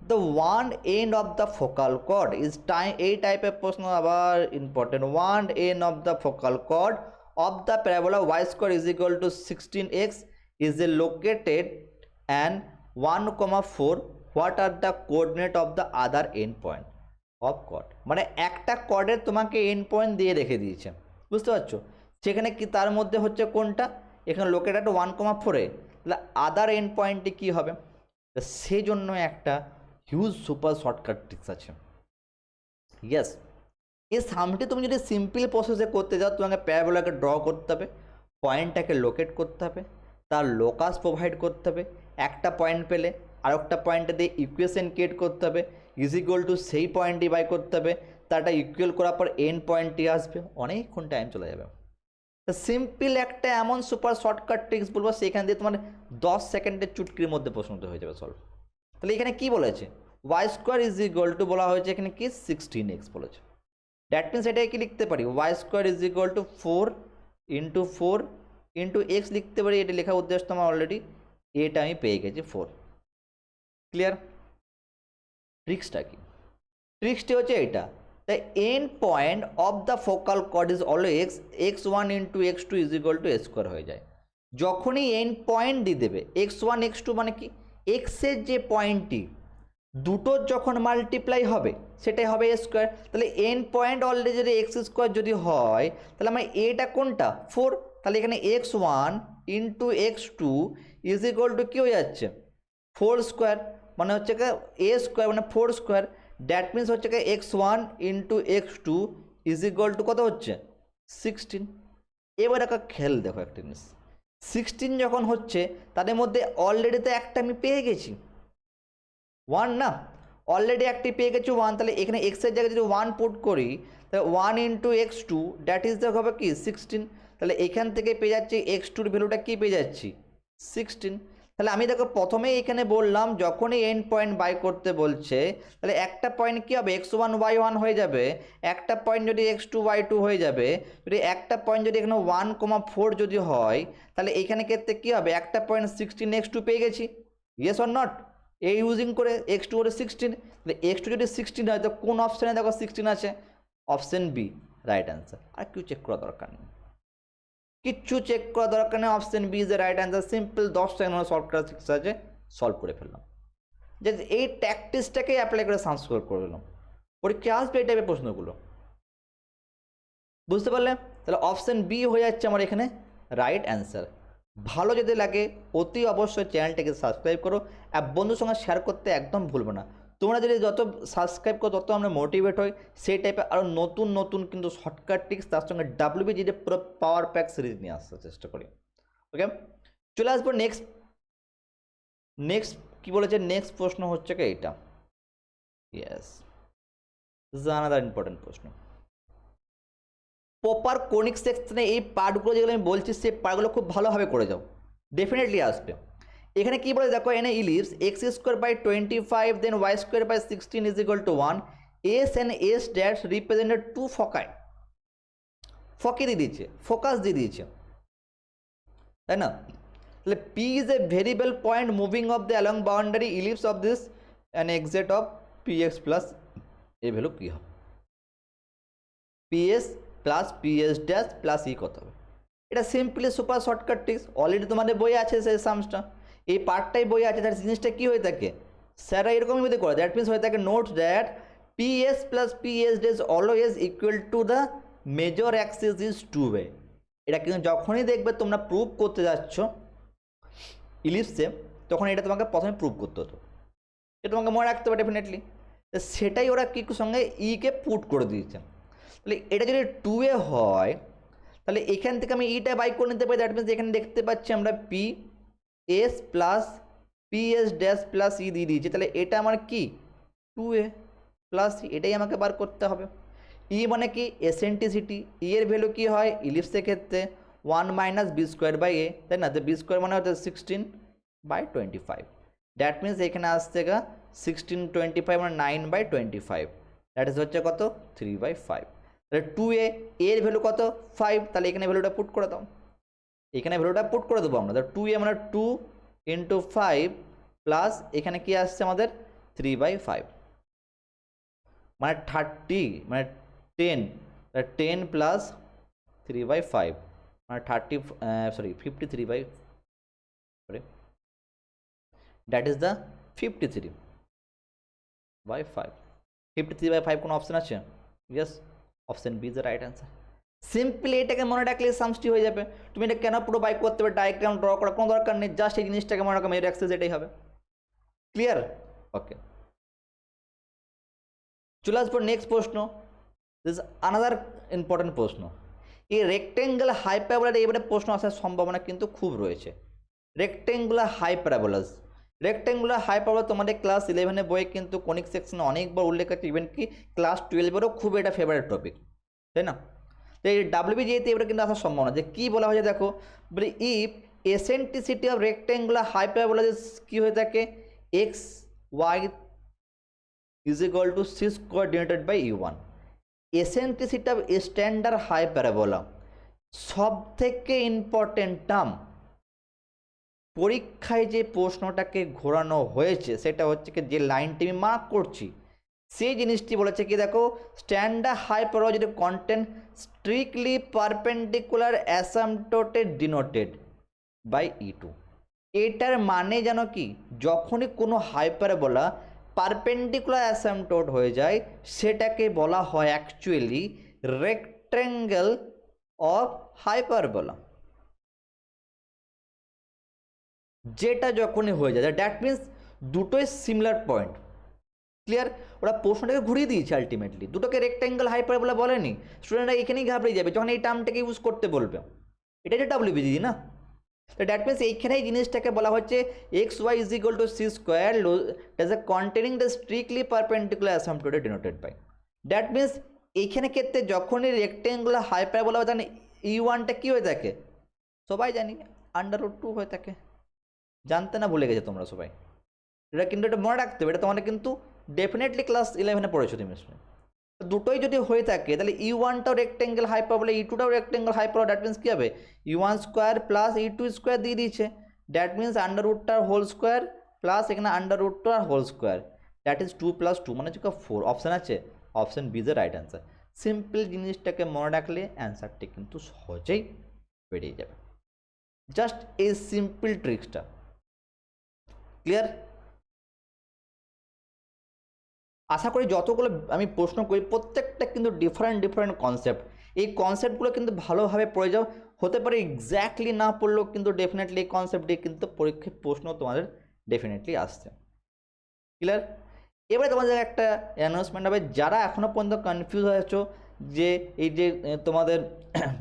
the one end of the focal chord is time, এই টাইপের প্রশ্ন আবার important, one end of the focal chord of the parabola y² = 16x is located and 1,4, what are the coordinate of the other end point of chord, মানে একটা কর্ডের তোমাকে end point দিয়ে রেখে দিয়েছে, বুঝতে পারছো, সেখানে কি তার মধ্যে হচ্ছে কোনটা, এখানে লোকেটেড 1,4, তাহলে আদার এন্ড পয়েন্টটি কী হবে, সেই জন্য একটা হিউজ সুপার শর্টকাট ট্রিক্স আছে। ইয়েস, এই সামটি তুমি যদি সিম্পল প্রসেসে করতে যাও, তোমাকে প্যারাবোলাকে ড্র করতে হবে, পয়েন্টটাকে লোকেট করতে হবে, তার লোকাস প্রোভাইড করতে হবে, একটা পয়েন্ট পেলে আরেকটা পয়েন্টে দিয়ে ইকুয়েশন ক্রিয়েট করতে হবে, = সেই পয়েন্ট ডিভাইড করতে হবে, তারটা ইকুয়াল করার পর এন্ড পয়েন্টটি আসবে, অনেকক্ষণ টাইম চলে যাবে। তো সিম্পল একটা এমন সুপার শর্টকাট ট্রিক্স বলবো, সেখান দিয়ে তোমার 10 সেকেন্ডের চুটকির মধ্যে প্রশ্নটা হয়ে যাবে সলভ। তাহলে এখানে কি বলেছে, y² বলা হয়েছে এখানে কি 16x বলেছে, দ্যাট মিনস এটাকে কি লিখতে পারি, y² = 4 × 4 × x লিখতে পারি, এটা লেখা উদ্দেশ্য আমার অলরেডি, এটা আমি পেয়ে গেছি 4। ক্লিয়ার? ট্রিক্সটা কি, ট্রিক্সটি হচ্ছে এটা, the end point of the focal chord is always x1 × x2 = a² হয়ে যায়, যখনই এন্ড পয়েন্ট দিয়ে দেবে x1 x2 মানে কি এক্সের যে পয়েন্টটি দুটোর যখন মাল্টিপ্লাই হবে সেটাই হবে a², তাহলে এন্ড পয়েন্ট অলরেডি যদি x² যদি হয় তাহলে আমার এটা কোনটা 4, তাহলে এখানে x1 × x2 = কি হয়ে যাচ্ছে 4², মানে হচ্ছে a² মানে 4², দ্যাট মিনস হচ্ছে x1 × x2 = কত হচ্ছে 16। এবার একটা খেল দেখো একটা জিনিস, 16 যখন হচ্ছে তাদের মধ্যে অলরেডি তো একটা আমি পেয়ে গেছি 1, না অলরেডি একটি পেয়ে গেছি 1, তাহলে এখানে এক্সের জায়গায় যদি 1 পুট করি তাহলে 1 × x2 দ্যাট ইজ দ্য হবে কি 16, তাহলে এখান থেকে পেয়ে যাচ্ছি x2-র ভ্যালুটা কি পেয়ে যাচ্ছি 16। তাহলে আমি দেখো প্রথমেই এখানে বললাম যখনই এন্ড পয়েন্ট বাই করতে বলছে তাহলে একটা পয়েন্ট কী হবে x1 y1 হয়ে যাবে, একটা পয়েন্ট যদি x2 y2 হয়ে যাবে, যদি একটা পয়েন্ট যদি এখানে 1,4 যদি হয় তাহলে এখানে ক্ষেত্রে কী হবে একটা পয়েন্ট 16x2 পেয়ে গেছি, ইয়েস অর নট, এই ইউজিং করে x2 করে 16, তাহলে x2 যদি 16 হয় তো কোন অপশানে দেখো 16 আছে, অপশান বি রাইট অ্যান্সার, আর কিছু চেক করা দরকার নেই, কিচ্ছু চেক করা দরকার নেই, option B is the right answer, simple 10 second solve করা শিখছে আছে, সলভ করে ফেললাম, যে এই ট্যাকটিক্সটাকেই অ্যাপ্লাই করে সাবস্ক্রাইব করে ফেললাম, পরীক্ষা আসবে এই টাইপের প্রশ্নগুলো, বুঝতে পারলে, তাহলে অপশান বি হয়ে যাচ্ছে আমার এখানে রাইট অ্যান্সার। ভালো যদি লাগে অতি অবশ্যই চ্যানেলটাকে সাবস্ক্রাইব করো, আর বন্ধুর সঙ্গে শেয়ার করতে একদম ভুলবো না, তোমরা যদি যত সাবস্ক্রাইব করো তত আমরা মোটিভেট হই, সেই টাইপের আরও নতুন নতুন কিন্তু শর্টকাট ট্রিক্স তার সঙ্গে WBGD পুরো পাওয়ার প্যাক সিরিজ নিয়ে আসার চেষ্টা করি। ওকে, চলে আসবো নেক্সট কী বলেছে, নেক্সট প্রশ্ন হচ্ছে কি এইটা, yes this is another important প্রশ্ন। প্রপার কোনিক সেকশনে এই পার্টগুলো যেগুলো আমি বলছি সেই পার্টগুলো খুব ভালোভাবে করে যাও, ডেফিনেটলি আসবে। এখানে কি বলে দেখো, এনে ellipse x² / 25 then y² / 16 = 1, s and s dash represented 2 foci, ফকি দিয়ে দিয়েছে, ফোকাস দিয়ে দিয়েছে, তাই না, তাহলে p is a variable point moving of the along boundary ellipse of this and exit of px plus a value কী হবে, ps plus ps dash plus e কত হবে, এটা simply super shortcut tricks, already তোমাদের বই আছে সেই সামসটা, এই পার্টটাই বই আছে, তার জিনিসটা কী হয়ে থাকে স্যাররা এরকমই মধ্যে করে, দ্যাট মিনস হয়ে থাকে note that ps plus ps dash always equal to the major Axis is 2 way, এটা কিন্তু যখনই দেখবে তোমরা প্রুভ করতে যাচ্ছ ইলিপসে তখন এটা তোমাকে প্রথমে প্রুভ করতে হতো, এটা তোমাকে মনে রাখতে হবে ডেফিনেটলি। তো সেটাই ওরা কি সঙ্গে ইকে পুট করে দিয়েছে। তাহলে এটা যদি 2a হয় তাহলে এখান থেকে আমি ইটা বাই করে নিতে পারি। দ্যাট মিনস এখানে দেখতে পাচ্ছি আমরা p s plus p s dash plus e দিয়ে দিয়েছি, তাহলে এটা আমার কি 2a প্লাস এটাই আমাকে বার করতে হবে। ই মানে কি এসেন্ট্রিসিটি, ই এর ভ্যালু কি হয় ইলিপসের ক্ষেত্রে 1 মাইনাস বি স্কোয়ার বাই এ, তাই না? তো বি স্কোয়ার মানে হচ্ছে 16/25। দ্যাট মিনস এখানে আসছে গা 16/25 মানে 9/25, দ্যাট ইজ হচ্ছে কত 3/5। তাহলে 2a এর ভ্যালু কত 5, তাহলে এখানে ভ্যালুটা পুট করে দাও, এখানে ভ্যালুটা পুট করে দেবো আমরা। তাহলে 2a মানে 2 ইন্টু 5 প্লাস এখানে কি আসছে আমাদের 3/5 মানে 30 মানে 10, 10 প্লাস 3/5 মানে 53 দ্যাট ইজ দ্য 53/5। 53/5 কোনো অপশন আছে? Yes, option B is the right answer. Simply এটাকে মনে রাখলে সামষ্টি হয়ে যাবে। তুমি এটা কেন পুরো বাই করতে হবে, ডায়াগ্রাম ড্র করার কোনো দরকার নেই, জাস্ট এই জিনিসটাকে মনে রাখো, মেয়ের অ্যাক্সেস এটাই হবে। ক্লিয়ার? ওকে, চলে আসবো নেক্সট প্রশ্ন। দিস আনাদার ইম্পর্টেন্ট প্রশ্ন। এই রেক্টেঙ্গেল হাইপারবোলার এবারে প্রশ্ন আসার সম্ভাবনা কিন্তু খুব রয়েছে। রেক্টেঙ্গুলার হাইপারবোলা তোমাদের ক্লাস 11 বইয়ে কিন্তু কনিক সেকশনে অনেকবার উল্লেখ আছে, ইভেন কি ক্লাস 12-এরও খুব এটা ফেভারিট টপিক, তাই না? তো এই ডাব্লিউবিজিএতে এবারে কিন্তু আসার সম্ভাবনা, যে কী বলা হয়েছে দেখো, বলি if eccentricity of rectangular hyperbola কী হয়ে থাকে x y is equal to c square denoted by ইউ1। এসেন্ট্রিসিটি অফ স্ট্যান্ডার্ড হাইপারবোলা সব থেকে ইম্পর্টেন্ট টার্ম। পরীক্ষায় যে প্রশ্নটাকে ঘোরানো হয়েছে সেটা হচ্ছে কি, যে লাইনটি আমি মার্ক করছি সেই জিনিসটি বলেছে কি দেখো, স্ট্যান্ডার্ড হাইপারবোলা যদি content strictly perpendicular asymptoted denoted by ই2। এটার মানে জানো কি, যখনই কোনো হাইপারবোলা পারপেন্ডিকুলার অ্যাসাম্পটোট হয়ে যায় সেটাকে বলা হয় অ্যাকচুয়ালি রেক্ট্যাঙ্গেল অফ হাইপারবোলা। যেটা যখনই হয়ে যায় দ্যাট মিনস দুটোই সিমিলার পয়েন্ট। ক্লিয়ার? ওরা প্রশ্নটাকে ঘুরিয়ে দিয়েছে, আলটিমেটলি দুটোকে রেক্ট্যাঙ্গেল হাইপারবোলা বলেনি। স্টুডেন্টরা এখানেই ঘাবড়ে যাবে যখন এই টার্মটাকে ইউজ করতে বলবে, এটা যে ডাব্লিউবিজি না। তো দ্যাট মিনস এইখানেই জিনিসটাকে বলা হচ্ছে x y is equal to c square does a containing the strictly perpendicular asymptoted denoted by. That means এইখানে ক্ষেত্রে যখনই রেক্ট্যাঙ্গুলার হাইপারবোলা জানি ই1টা কী হয়ে থাকে সবাই জানি √2 হয়ে থাকে। জানতে না ভুলে গেছে তোমরা সবাই, এটা কিন্তু এটা মনে রাখতে হবে, এটা তোমাদের কিন্তু ডেফিনেটলি ক্লাস 11-এ পড়েছো তুমি। দুটোই যদি হয়ে থাকে তাহলে ই1টাও রেক্ট্যাঙ্গেল হাইপারবোলা, ই2টাও রেক্ট্যাঙ্গেল হাইপারবোলা, দ্যাট মিনস কী হবে ই1 স্কোয়ার প্লাস ই2 স্কোয়ার দিয়ে দিয়েছে, দ্যাট মিনস √টার হোল স্কোয়ার প্লাস এখানে √টার হোল স্কোয়ার, দ্যাট ইজ 2 + 2 মানে হচ্ছে 4। অপশান আছে, option B is the right answer. Simple জিনিসটাকে মনে রাখলে অ্যান্সারটি কিন্তু সহজেই বেরিয়ে যাবে, জাস্ট এই সিম্পল ট্রিক্সটা। ক্লিয়ার? আশা করি যতগুলো আমি প্রশ্ন করি প্রত্যেকটা কিন্তু ডিফারেন্ট কনসেপ্ট। এই কনসেপ্টগুলো কিন্তু ভালোভাবে পড়ে যাও, হতে পারে এক্স্যাক্টলি না পড়লেও কিন্তু ডেফিনেটলি এই কনসেপ্টটি কিন্তু পরীক্ষায় প্রশ্ন তোমাদের ডেফিনেটলি আসছে। ক্লিয়ার? এবারে তোমাদের একটা অ্যানাউন্সমেন্ট হবে, যারা এখনও পর্যন্ত কনফিউজ হয়েছ যে এই যে তোমাদের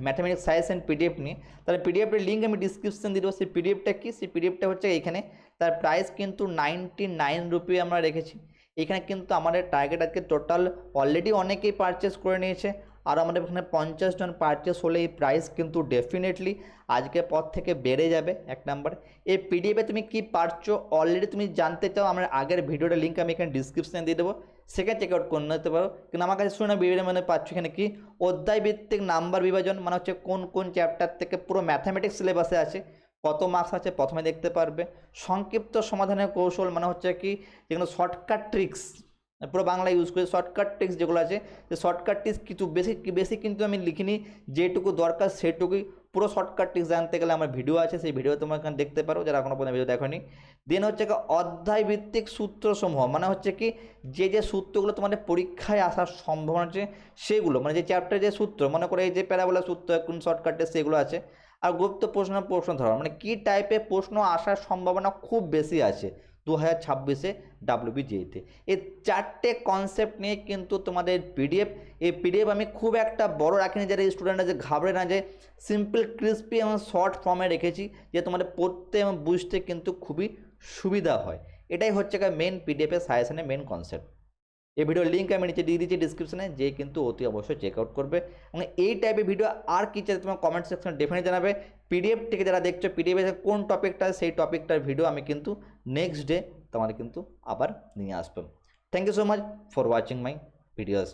ম্যাথামেটিক্স সাজেশন পিডিএফ নিয়ে, তাহলে পিডিএফের লিঙ্ক আমি ডিসক্রিপশন দিয়ে দেবো। সেই পিডিএফটা কি, সেই পিডিএফটা হচ্ছে এখানে, তার প্রাইস কিন্তু 99 রুপি আমরা রেখেছি। এখানে কিন্তু আমাদের টার্গেট আজকে টোটাল অলরেডি অনেকেই পারচেস করে নিয়েছে, আর আমাদের এখানে 50 জন পারচেস হলে এই প্রাইস কিন্তু ডেফিনেটলি আজকের পর থেকে বেড়ে যাবে। এক নাম্বার, এই পিডিএফে তুমি কি পারছো অলরেডি তুমি জানতে চাও, আমার আগের ভিডিওটার লিঙ্ক আমি এখানে ডিসক্রিপশানে দিয়ে দেবো, সেখানে চেক আউট করে নিতে পারো। কিন্তু আমার কাছে শুনে ভিডিও মানে পাচ্ছ এখানে কি অধ্যায় ভিত্তিক নাম্বার বিভাজন, মানে হচ্ছে কোন কোন চ্যাপ্টার থেকে পুরো ম্যাথামেটিক্স সিলেবাসে আছে, কত মার্কস আছে প্রথমে দেখতে পারবে। সংক্ষিপ্ত সমাধানের কৌশল মানে হচ্ছে কি যেগুলো শর্টকাট ট্রিক্স, পুরো বাংলা ইউজ করে শর্টকাট ট্রিক্স যেগুলো আছে, যে শর্টকাট ট্রিক্স কিছু বেশি কিন্তু আমি লিখিনি, যেটুকু দরকার সেটুকুই। পুরো শর্টকাট ট্রিক্স জানতে গেলে আমার ভিডিও আছে, সেই ভিডিও তোমরা এখানে দেখতে পারো যারা এখনো পর্যন্ত ভিডিও দেখোনি। দেন হচ্ছে কি অধ্যায় ভিত্তিক সূত্রসমূহ, মানে হচ্ছে কি যে সূত্রগুলো তোমাদের পরীক্ষায় আসার সম্ভাবনা আছে সেগুলো, মানে যে চ্যাপ্টারে যে সূত্র, মনে করে এই যে প্যারাবোলা সূত্র কোন শর্টকাটে সেগুলো আছে। আর গুরুত্ব প্রশ্ন ধরন, মানে কী টাইপের প্রশ্ন আসার সম্ভাবনা খুব বেশি আছে 2026-এ ডাব্লিউবিজিএতে। এই 4টে কনসেপ্ট নিয়ে কিন্তু তোমাদের পিডিএফ আমি খুব একটা বড় রাখিনি, যারা স্টুডেন্টরা যে ঘাবড়ে না যায়, সিম্পল ক্রিস্পি এবং শর্ট ফর্মে রেখেছি, যে তোমাদের পড়তে এবং বুঝতে কিন্তু খুবই সুবিধা হয়। এটাই হচ্ছে মেন পিডিএফের সাজেশনের মেন কনসেপ্ট। এই ভিডিওর লিঙ্ক আমি নিচে দিয়ে দিচ্ছি ডিসক্রিপশনে, যে কিন্তু অতি অবশ্যই চেক আউট করবে। এবং এই টাইপের ভিডিও আর কি চাই তোমার কমেন্ট সেকশনে ডেফিনেটলি জানাবে। পিডিএফ থেকে যারা দেখছো, পিডিএফে কোন টপিকটা, সেই টপিকটার ভিডিও আমি কিন্তু নেক্সট ডে তোমাদের কিন্তু আবার নিয়ে আসবো। Thank you so much for watching my videos.